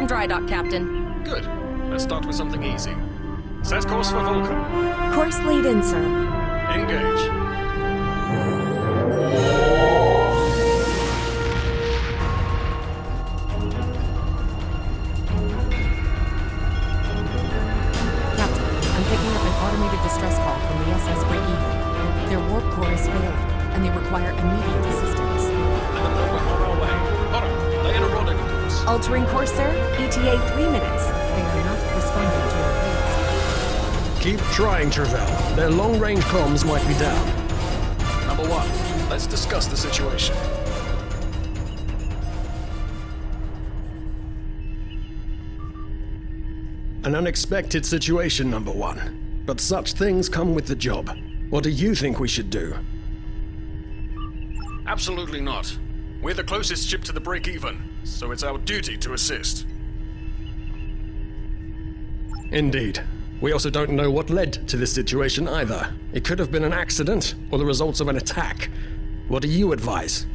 from dry dock, Captain. Good. Let's start with something easy. Set course for Vulcan. Course lead in, sir. Engage. Captain, I'm picking up an automated distress call from the SS Breakeven. Their warp core has failed, and they require immediate assistance. Let them know we're on our way. Bottom, lay in a rendezvous course. Altering course, sir. ETA 3 minutes. They are not responding to your pleas. Keep trying, Travell. Their long-range comms might be down. Number one, let's discuss the situation. An unexpected situation, number one. But such things come with the job. What do you think we should do? Absolutely not. We're the closest ship to the break-even, so it's our duty to assist. Indeed. We also don't know what led to this situation either. It could have been an accident, or the results of an attack. What do you advise?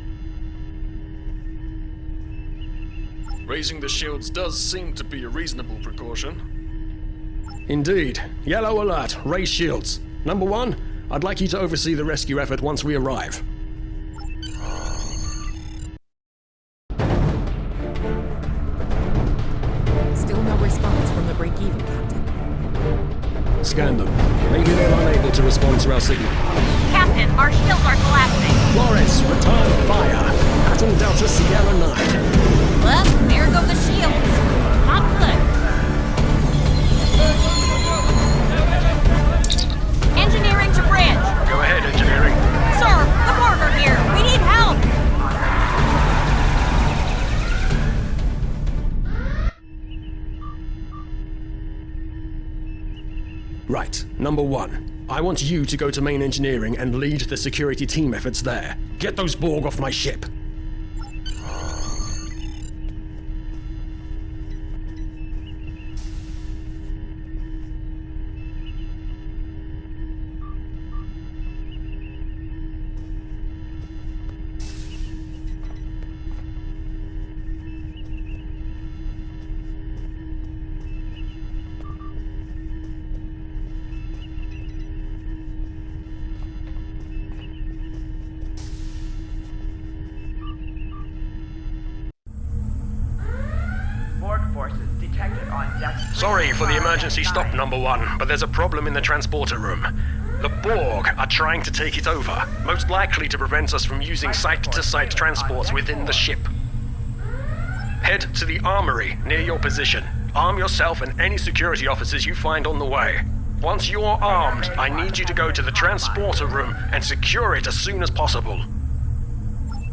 Raising the shields does seem to be a reasonable precaution. Indeed. Yellow alert. Raise shields. Number one, I'd like you to oversee the rescue effort once we arrive. Still no response from the Breakeven, Captain. Scan them. Maybe they're unable to respond to our signal. Captain, our shields are collapsing. Flores, return fire. Pattern Delta Sierra 9. Well, there go the shields. Not good. Engineering to bridge. Go ahead, engineering. Sir, the Borg are here. We need help. Right. Number one, I want you to go to main engineering and lead the security team efforts there. Get those Borg off my ship. Borg forces detected on deck. Sorry for the emergency stop, number one, but there's a problem in the transporter room. The Borg are trying to take it over, most likely to prevent us from using site-to-site transports within the ship. Head to the armory near your position. Arm yourself and any security officers you find on the way. Once you're armed, I need you to go to the transporter room and secure it as soon as possible.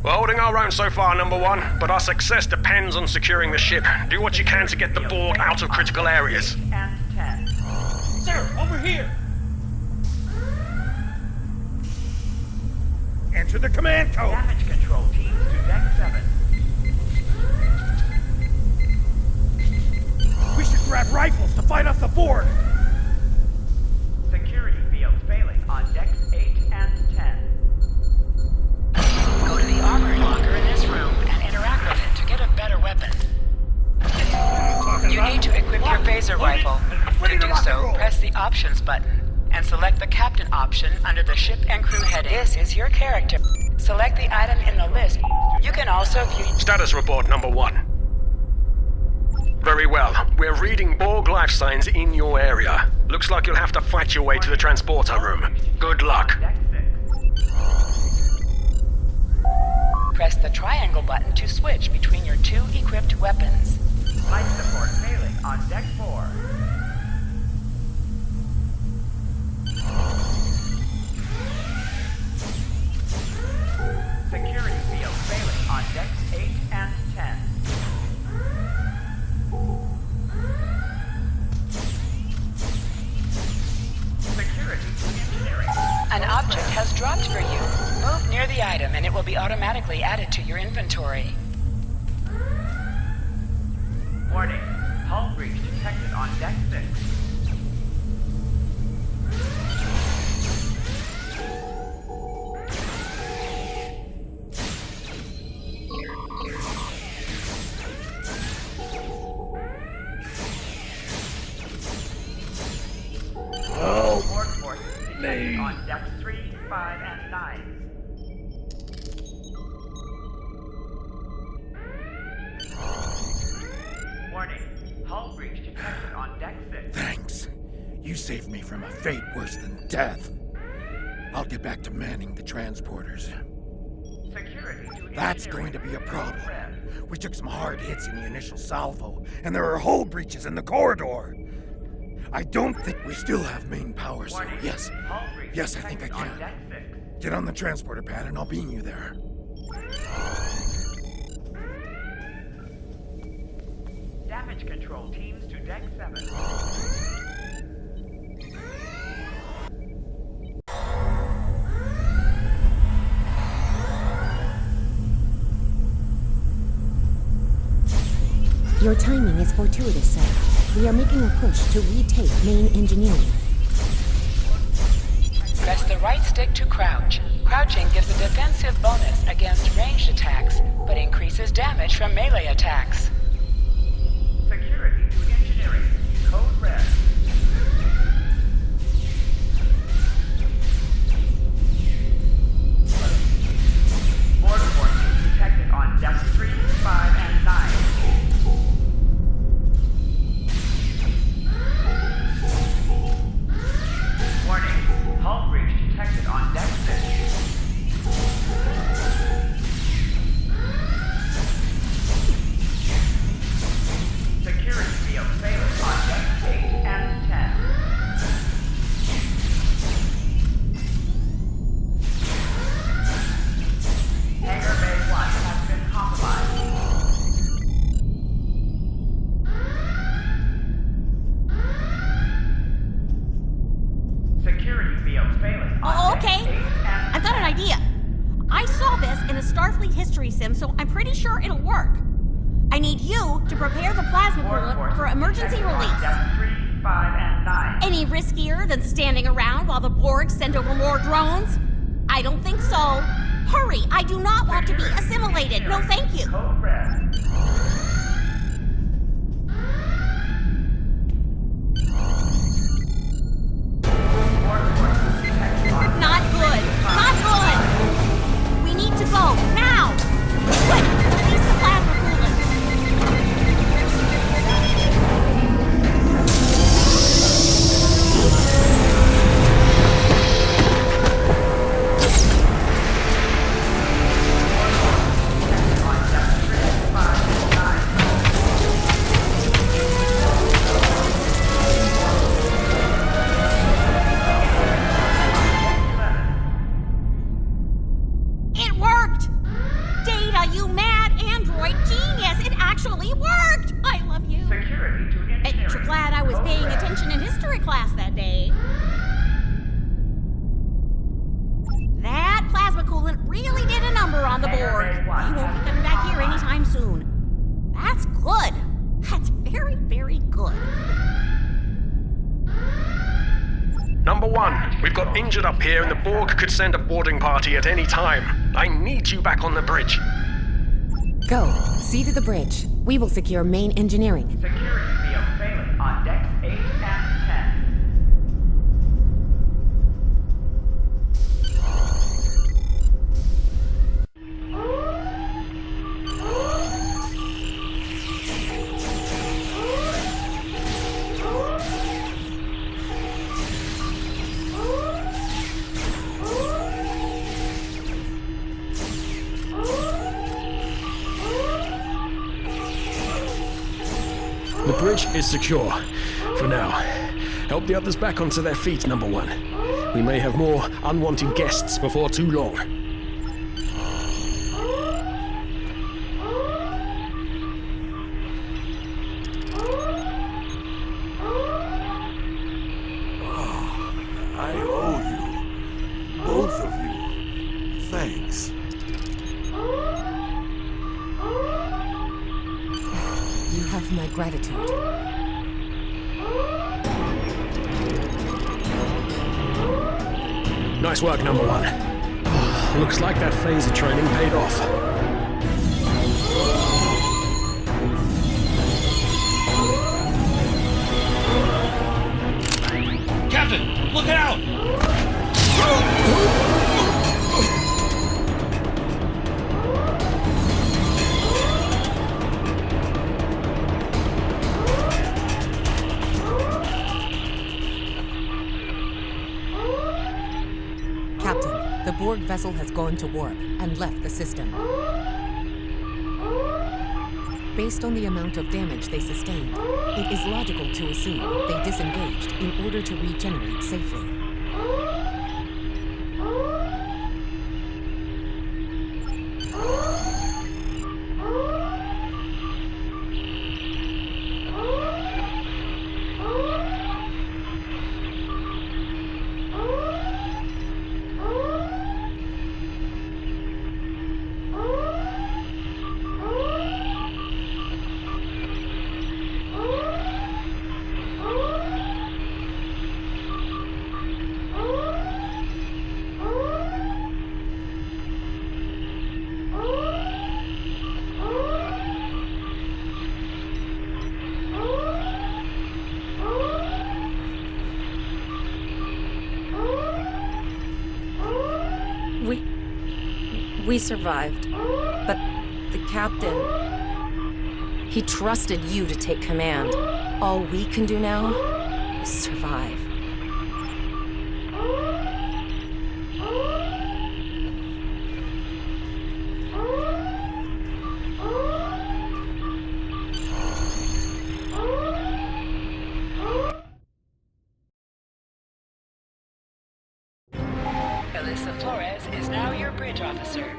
We're holding our own so far, number one, but our success depends on securing the ship. Do what you can to get the Borg out of critical areas. And 10. Sir, over here! Enter the command code! Damage control teams to deck 7. We should grab rifles to fight off the Borg! Security fields failing on decks 8 and 10. Go to the armory locker in this room and interact with it to get a better weapon. You need to equip your phaser rifle. To do so, press the options button and select the captain option under the ship and crew heading. This is your character. Select the item in the list. You can also view... Status report, number one. Very well. We're reading Borg life signs in your area. Looks like you'll have to fight your way to the transporter room. Good luck. Deck 6. Press the triangle button to switch between your two equipped weapons. Life support failing on deck 4. Security fields failing on decks 8 and 10. Security to engineering. An object has dropped for you. Move near the item and it will be automatically added to your inventory. Warning. Hull breach detected on deck 6. on decks 3, 5, and 9. Warning. Hull breach detected on deck 6. Thanks. You saved me from a fate worse than death. I'll get back to manning the transporters. Security to That's engineering. going to be a problem. Red. We took some hard hits in the initial salvo, and there are hull breaches in the corridor. I don't think we still have main power, so Warning. yes. Hull breach Yes, I think I detected on can. deck 6. Get on the transporter pad and I'll beam you there. Damage control teams to deck 7. Your timing is fortuitous, sir. We are making a push to retake main engineering. Press the right stick to crouch. Crouching gives a defensive bonus against ranged attacks, but increases damage from melee attacks. Security to engineering. Code red. Border forces detected on decks 3, 5, and 9. Warning. Hull breach detected on deck 6. Security field failing on decks 8 and 10. Hangar Bay 1 has been compromised. Security field failing on Oh, decks okay. 8 and I've got an idea. I saw this in a Starfleet history sim, so I'm pretty sure it'll work. I need you to prepare the plasma coolant for emergency detected on release. decks 3, 5, and 9. Any riskier than standing around while the Borg send over more drones? I don't think so. Hurry, I do not want to be assimilated. No, thank you. Code red. Border forces detected on Not good. Not good. We need to go now. Quick, release the plasma coolant. on decks 3, 5, and 9. It worked! Data, you mad android genius! It actually worked! I love you. Security to And engineering. you're glad I was Code paying red. attention in history class that day. That plasma coolant really did a number on the Borg. He won't be coming back here anytime soon. That's good. That's very, very good. Number 1, we've got injured up here and the Borg could send a boarding party at any time. I need you back on the bridge. Go. See to the bridge. We will secure main engineering. Security field failing on decks 8 and 10. The bridge is secure. For now. Help the others back onto their feet, number 1. We may have more unwanted guests before too long. I owe you. Both of you. Thanks. You have my gratitude. Nice work, number 1. Looks like that phaser training paid off. Captain, look out! Borg vessel has gone to warp and left the system. Based on the amount of damage they sustained, it is logical to assume they disengaged in order to regenerate safely. We survived, but the captain, he trusted you to take command. All we can do now is survive. Alyssa Flores is now your bridge officer.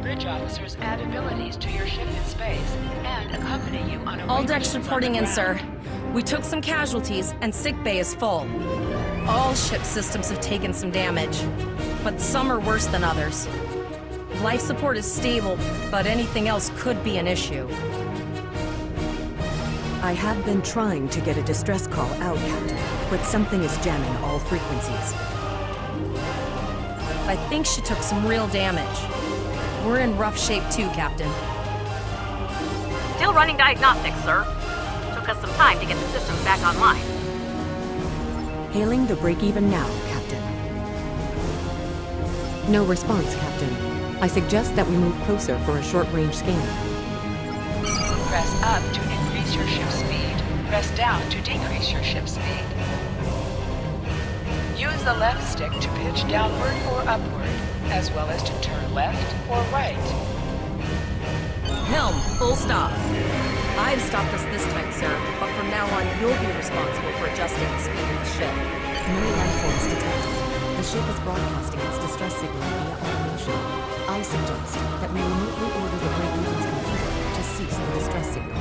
Bridge officers add abilities to your ship in space and accompany you on a All range decks of reporting in, sir. underground. We took some casualties, and sickbay is full. All ship systems have taken some damage, but some are worse than others. Life support is stable, but anything else could be an issue. I have been trying to get a distress call out, Captain, but something is jamming all frequencies. I think she took some real damage. We're in rough shape too, Captain. Still running diagnostics, sir. Took us some time to get the systems back online. Hailing the break-even now, Captain. No response, Captain. I suggest that we move closer for a short-range scan. Press up to increase your ship's speed. Press down to decrease your ship's speed. Use the left stick to pitch downward or upward, as well as to turn left or right. Helm, full stop. I've stopped us this time, sir, but from now on, you'll be responsible for adjusting the speed of the ship. No life forms detected. The ship is broadcasting its distress signal via automation. I suggest that we remotely order the break-even's computer to cease the distress signal.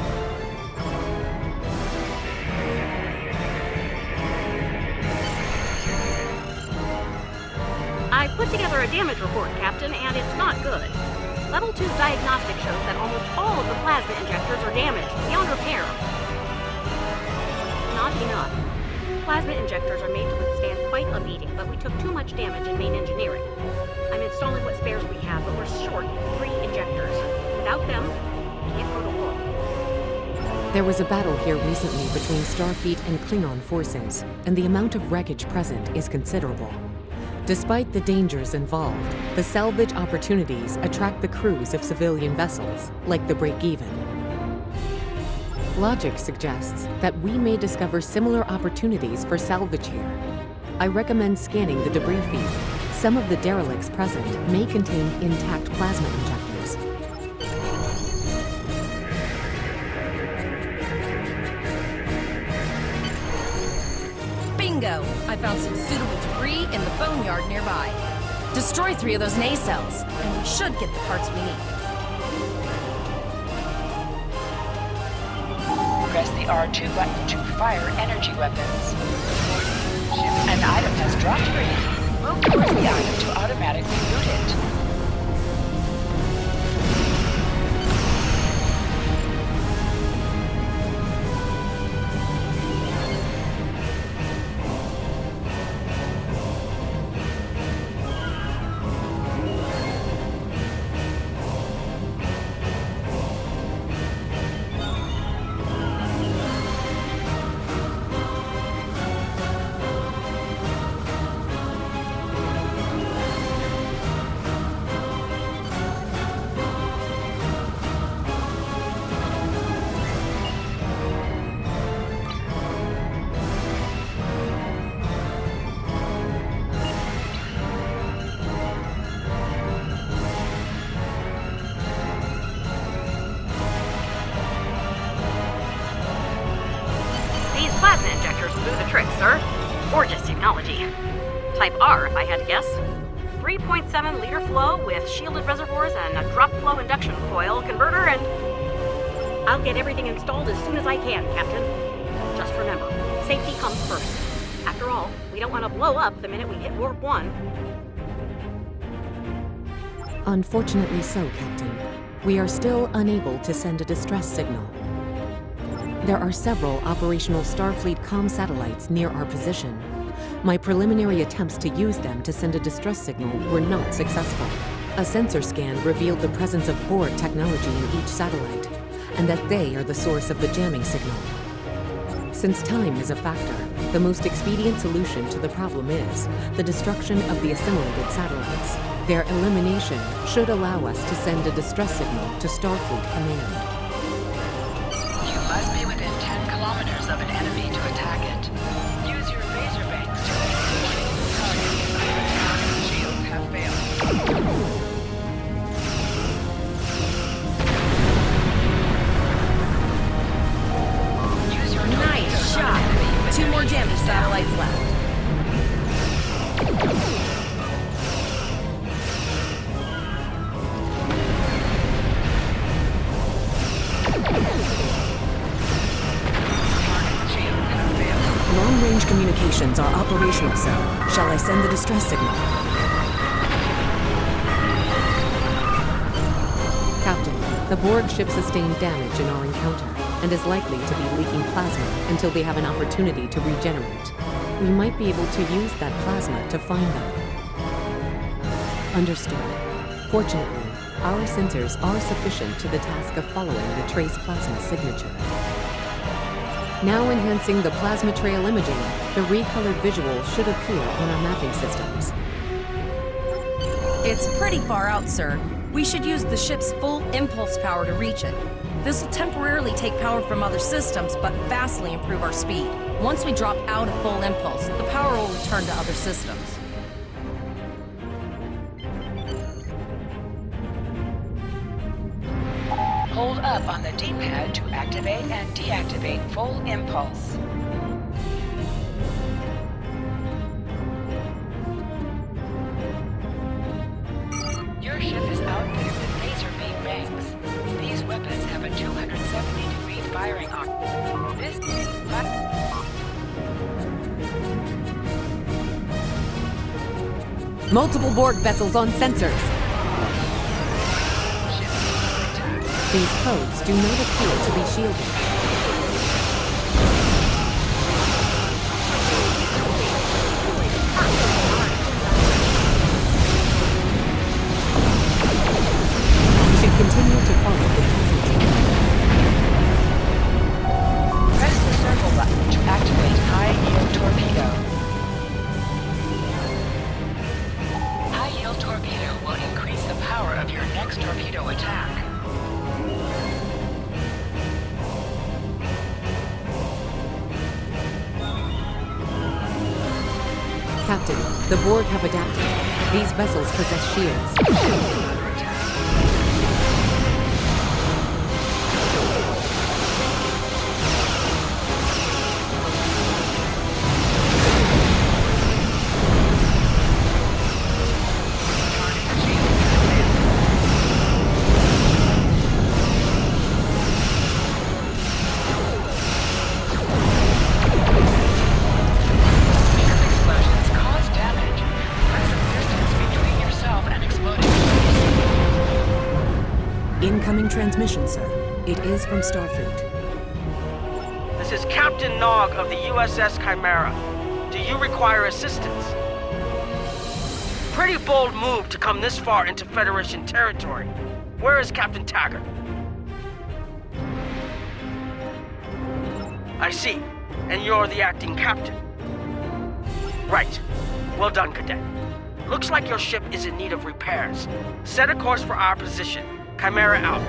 I put together a damage report, Captain, and it's not good. Level 2 diagnostic shows that almost all of the plasma injectors are damaged, beyond repair. Not enough. Plasma injectors are made to withstand quite a beating, but we took too much damage in main engineering. I'm installing what spares we have, but we're short 3 injectors. Without them, we can't go to war. There was a battle here recently between Starfleet and Klingon forces, and the amount of wreckage present is considerable. Despite the dangers involved, the salvage opportunities attract the crews of civilian vessels, like the Break-Even. Logic suggests that we may discover similar opportunities for salvage here. I recommend scanning the debris field. Some of the derelicts present may contain intact plasma injectors. Bingo! I found some suitable debris in the boneyard nearby. Destroy 3 of those nacelles, and we should get the parts we need. Press the R2 button to fire energy weapons. An item has dropped free. Move towards the item to automatically loot it. Plasma injectors do the trick, sir. Gorgeous technology. Type R, if I had to guess. 3.7 liter flow with shielded reservoirs and a drop flow induction coil converter, and I'll get everything installed as soon as I can, Captain. Just remember, safety comes first. After all, we don't want to blow up the minute we hit Warp 1. Unfortunately so, Captain. We are still unable to send a distress signal. There are several operational Starfleet comm satellites near our position. My preliminary attempts to use them to send a distress signal were not successful. A sensor scan revealed the presence of Borg technology in each satellite, and that they are the source of the jamming signal. Since time is a factor, the most expedient solution to the problem is the destruction of the assimilated satellites. Their elimination should allow us to send a distress signal to Starfleet Command. You must be within 10 kilometers of an enemy to attack it. Use your laser bangs to target. Target shields have failed. Use your Nice shot! 2 more jamming satellites left. Long-range communications are operational, sir. Shall I send the distress signal? Captain, the Borg ship sustained damage in our encounter and is likely to be leaking plasma until they have an opportunity to regenerate. We might be able to use that plasma to find them. Understood. Fortunately, our sensors are sufficient to the task of following the trace plasma signature. Now enhancing the plasma trail imaging, the recolored visual should appear on our mapping systems. It's pretty far out, sir. We should use the ship's full impulse power to reach it. This will temporarily take power from other systems, but vastly improve our speed. Once we drop out of full impulse, the power will return to other systems. Hold up on the D-pad to activate and deactivate full impulse. Your ship is outfitted with laser beam bangs. These weapons have a 270-degree firing arc. This Multiple Borg vessels on sensors. These codes do not appear to be shielded. We should continue to follow the passage. Press the circle button to activate high-yield torpedo. High-yield torpedo will increase the power of your next torpedo attack. Captain, the Borg have adapted. These vessels possess shields. Incoming transmission, sir. It is from Starfleet. This is Captain Nog of the USS Chimera. Do you require assistance? Pretty bold move to come this far into Federation territory. Where is Captain Taggart? I see. And you're the acting captain. Right. Well done, Cadet. Looks like your ship is in need of repairs. Set a course for our position. Chimera out.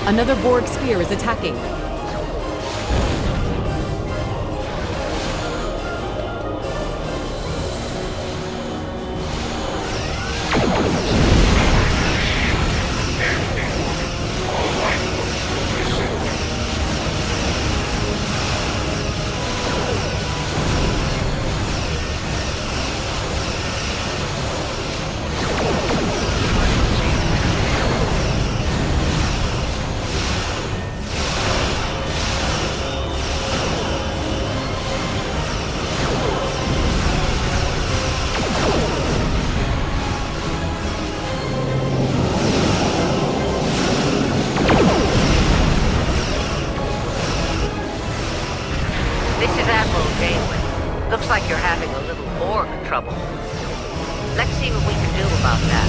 Another Borg sphere is attacking. This is Admiral Janeway. Looks like you're having a little Borg trouble. Let's see what we can do about that.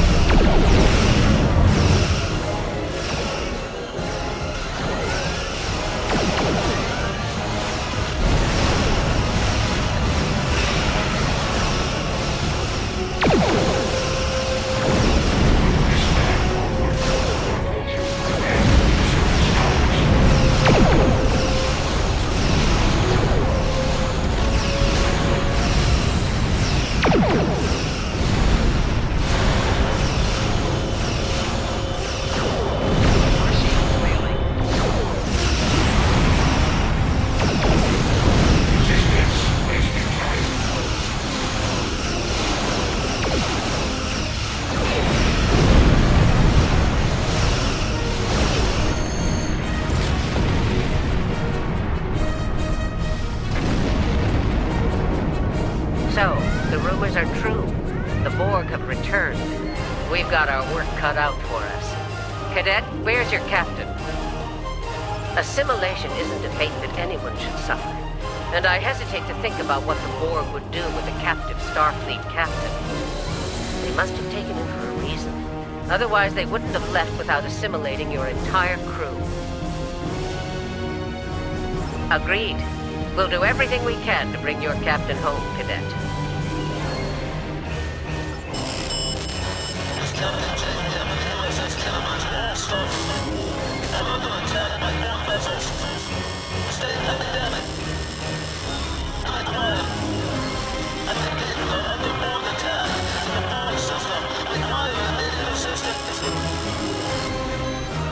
So, the rumors are true. The Borg have returned. We've got our work cut out for us. Cadet, where's your captain? Assimilation isn't a fate that anyone should suffer. And I hesitate to think about what the Borg would do with a captive Starfleet captain. They must have taken him for a reason. Otherwise, they wouldn't have left without assimilating your entire crew. Agreed. We'll do everything we can to bring your captain home, Cadet.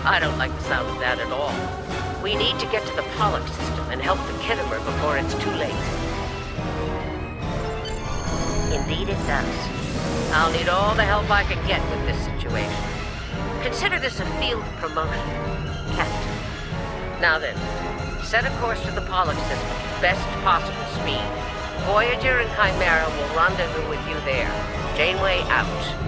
I don't like the sound of that at all. We need to get to the Pollux system and help the Khitomer before it's too late. Indeed it does. I'll need all the help I can get with this situation. Consider this a field promotion, Captain. Now then, set a course to the Pollux system, best possible speed. Voyager and Chimera will rendezvous with you there. Janeway out.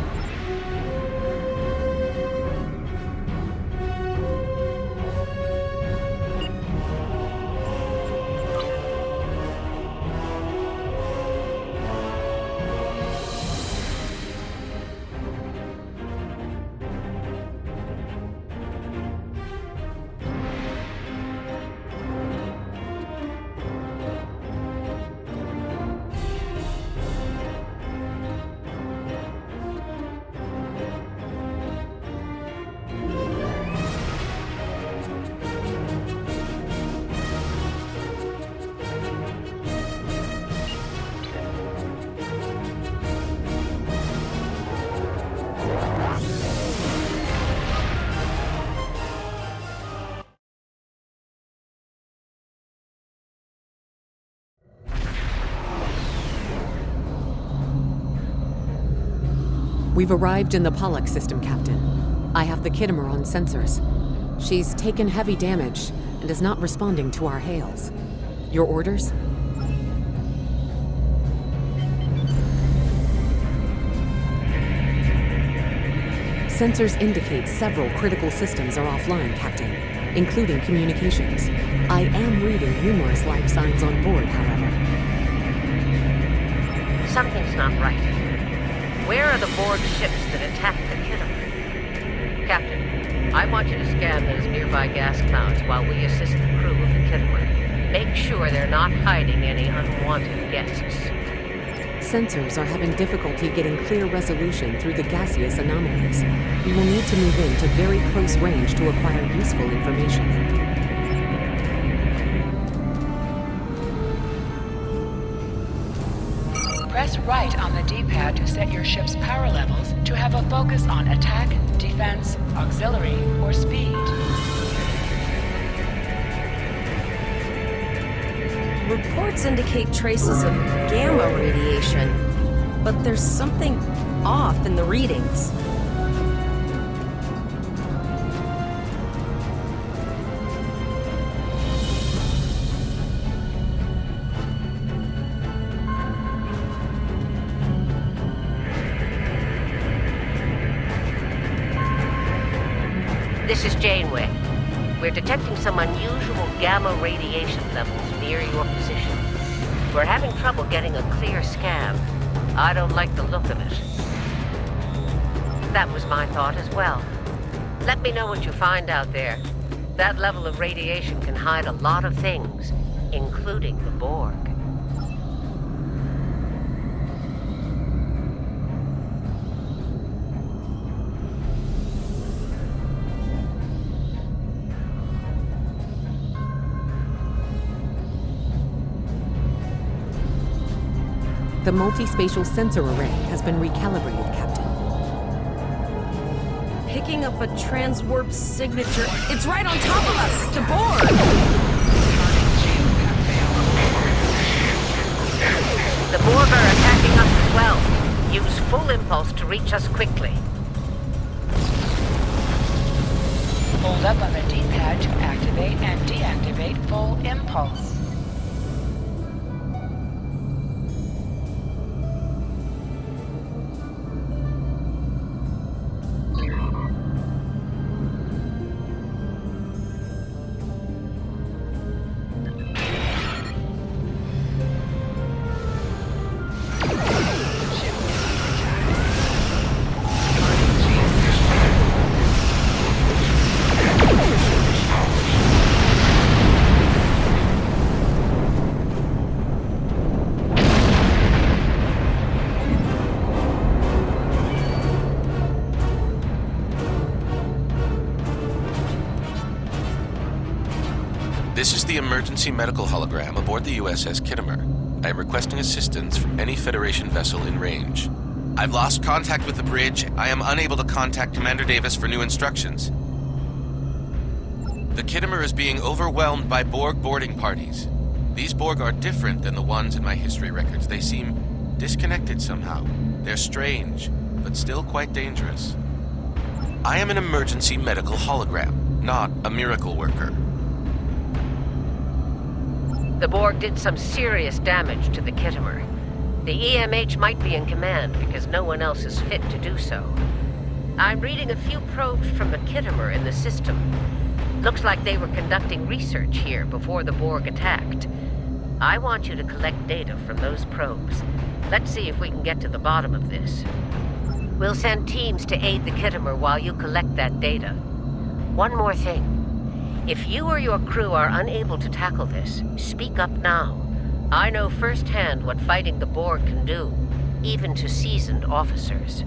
We've arrived in the Pollux system, Captain. I have the Khitomer on sensors. She's taken heavy damage and is not responding to our hails. Your orders? Sensors indicate several critical systems are offline, Captain, including communications. I am reading numerous life signs on board, however. Something's not right. Where are the Borg ships that attacked the Khitomer? Captain, I want you to scan those nearby gas clouds while we assist the crew of the Khitomer. Make sure they're not hiding any unwanted guests. sensors are having difficulty getting clear resolution through the gaseous anomalies. We will need to move into very close range to acquire useful information. Press right on the D-pad to set your ship's power levels to have a focus on attack, defense, auxiliary, or speed. Reports indicate traces of gamma radiation, but there's something off in the readings. This is Janeway. We're detecting some unusual gamma radiation levels near your position. We're having trouble getting a clear scan. I don't like the look of it. That was my thought as well. Let me know what you find out there. That level of radiation can hide a lot of things, including the Borg. The multispatial sensor array has been recalibrated, Captain. Picking up a transwarp signature. It's right on top of us! To Borg! The Borg are attacking us as well. Use full impulse to reach us quickly. Hold up on the D-pad to activate and deactivate full impulse. This is the emergency medical hologram aboard the USS Kittimer. I am requesting assistance from any Federation vessel in range. I've lost contact with the bridge. I am unable to contact Commander Davis for new instructions. The Kittimer is being overwhelmed by Borg boarding parties. These Borg are different than the ones in my history records. They seem disconnected somehow. They're strange, but still quite dangerous. I am an emergency medical hologram, not a miracle worker. The Borg did some serious damage to the Kittimer. The EMH might be in command because no one else is fit to do so. I'm reading a few probes from the Kittimer in the system. Looks like they were conducting research here before the Borg attacked. I want you to collect data from those probes. Let's see if we can get to the bottom of this. We'll send teams to aid the Kittimer while you collect that data. One more thing. If you or your crew are unable to tackle this, speak up now. I know firsthand what fighting the Borg can do, even to seasoned officers.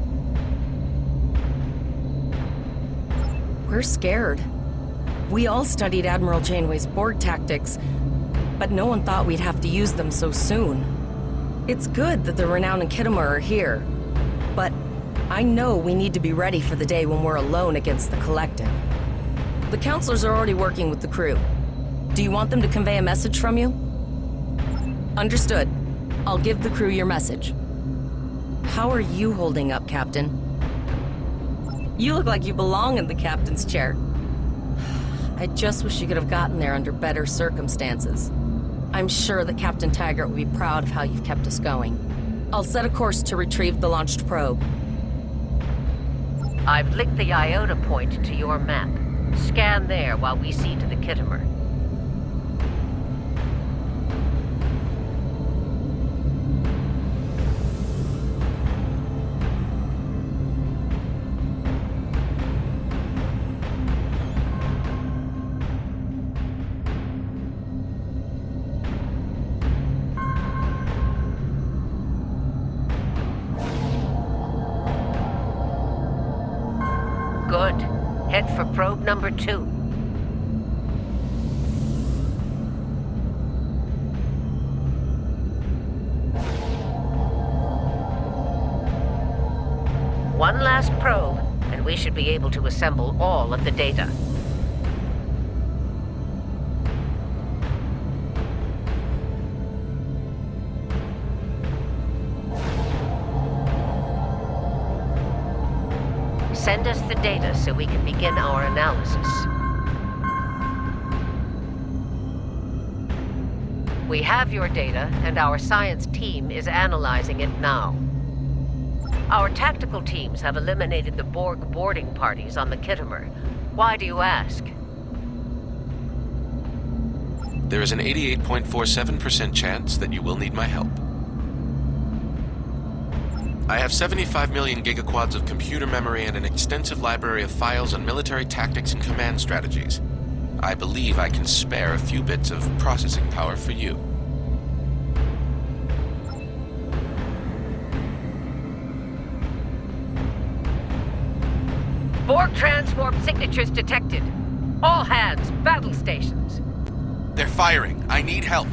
We're scared. We all studied Admiral Janeway's Borg tactics, but no one thought we'd have to use them so soon. It's good that the Renown and Kittimer are here, but I know we need to be ready for the day when we're alone against the Collective. The counselors are already working with the crew. Do you want them to convey a message from you? Understood. I'll give the crew your message. How are you holding up, Captain? You look like you belong in the captain's chair. I just wish you could have gotten there under better circumstances. I'm sure that Captain Taggart will be proud of how you've kept us going. I'll set a course to retrieve the launched probe. I've linked the Iota point to your map. Scan there while we see to the Kittimer. number 2. One last probe, and we should be able to assemble all of the data. Send us the data so we can begin our analysis. We have your data, and our science team is analyzing it now. Our tactical teams have eliminated the Borg boarding parties on the Khitomer. Why do you ask? There is an 88.47% chance that you will need my help. I have 75 million gigaquads of computer memory and an extensive library of files on military tactics and command strategies. I believe I can spare a few bits of processing power for you. Borg transwarp signatures detected. All hands, battle stations. They're firing. I need help.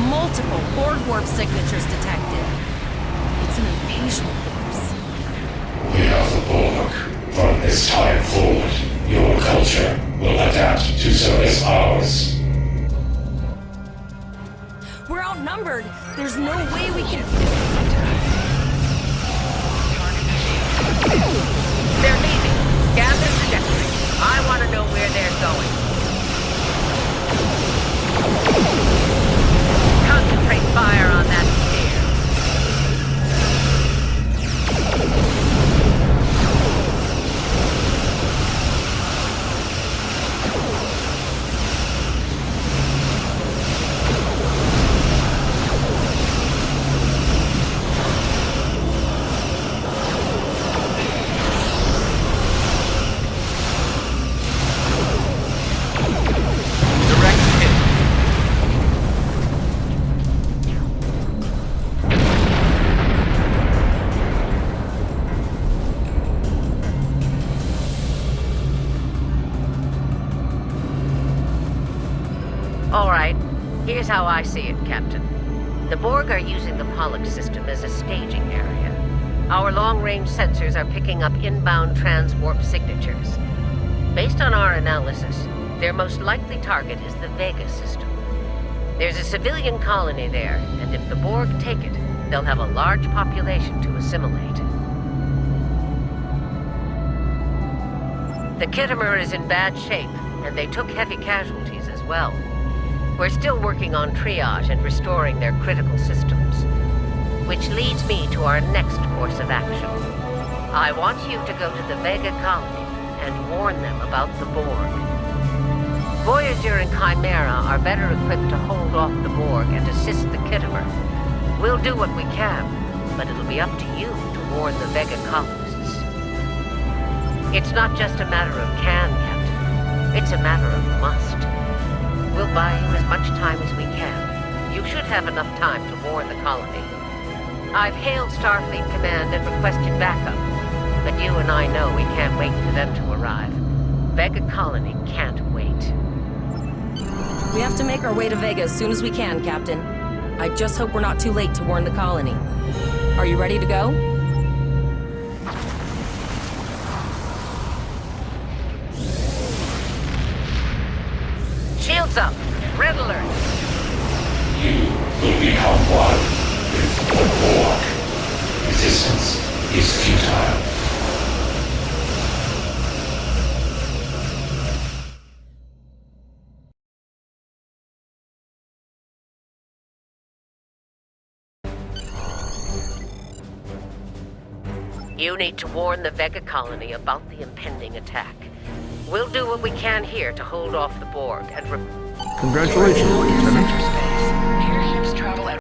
Multiple Borg warp signatures detected. It's an invasion force. We are the Borg. From this time forward, your culture will adapt to service ours. We're outnumbered. There's no way we can... They're leaving. Scan their trajectory. I want to know where they're going. Concentrate fire on that sphere. All right, here's how I see it, Captain. The Borg are using the Pollux system as a staging area. Our long-range sensors are picking up inbound transwarp signatures. Based on our analysis, their most likely target is the Vega system. There's a civilian colony there, and if the Borg take it, they'll have a large population to assimilate. The Khitomer is in bad shape, and they took heavy casualties as well. We're still working on triage and restoring their critical systems. Which leads me to our next course of action. I want you to go to the Vega colony and warn them about the Borg. Voyager and Chimera are better equipped to hold off the Borg and assist the Khitomer. We'll do what we can, but it'll be up to you to warn the Vega colonists. It's not just a matter of can, Captain. It's a matter of must. We'll buy you as much time as we can. You should have enough time to warn the colony. I've hailed Starfleet Command and requested backup, but you and I know we can't wait for them to arrive. Vega colony can't wait. We have to make our way to Vega as soon as we can, Captain. I just hope we're not too late to warn the colony. Are you ready to go? Shields up! Red alert! You will become one with the Borg. Resistance is futile. You need to warn the Vega colony about the impending attack. We'll do what we can here to hold off the Borg and Congratulations, Lieutenant.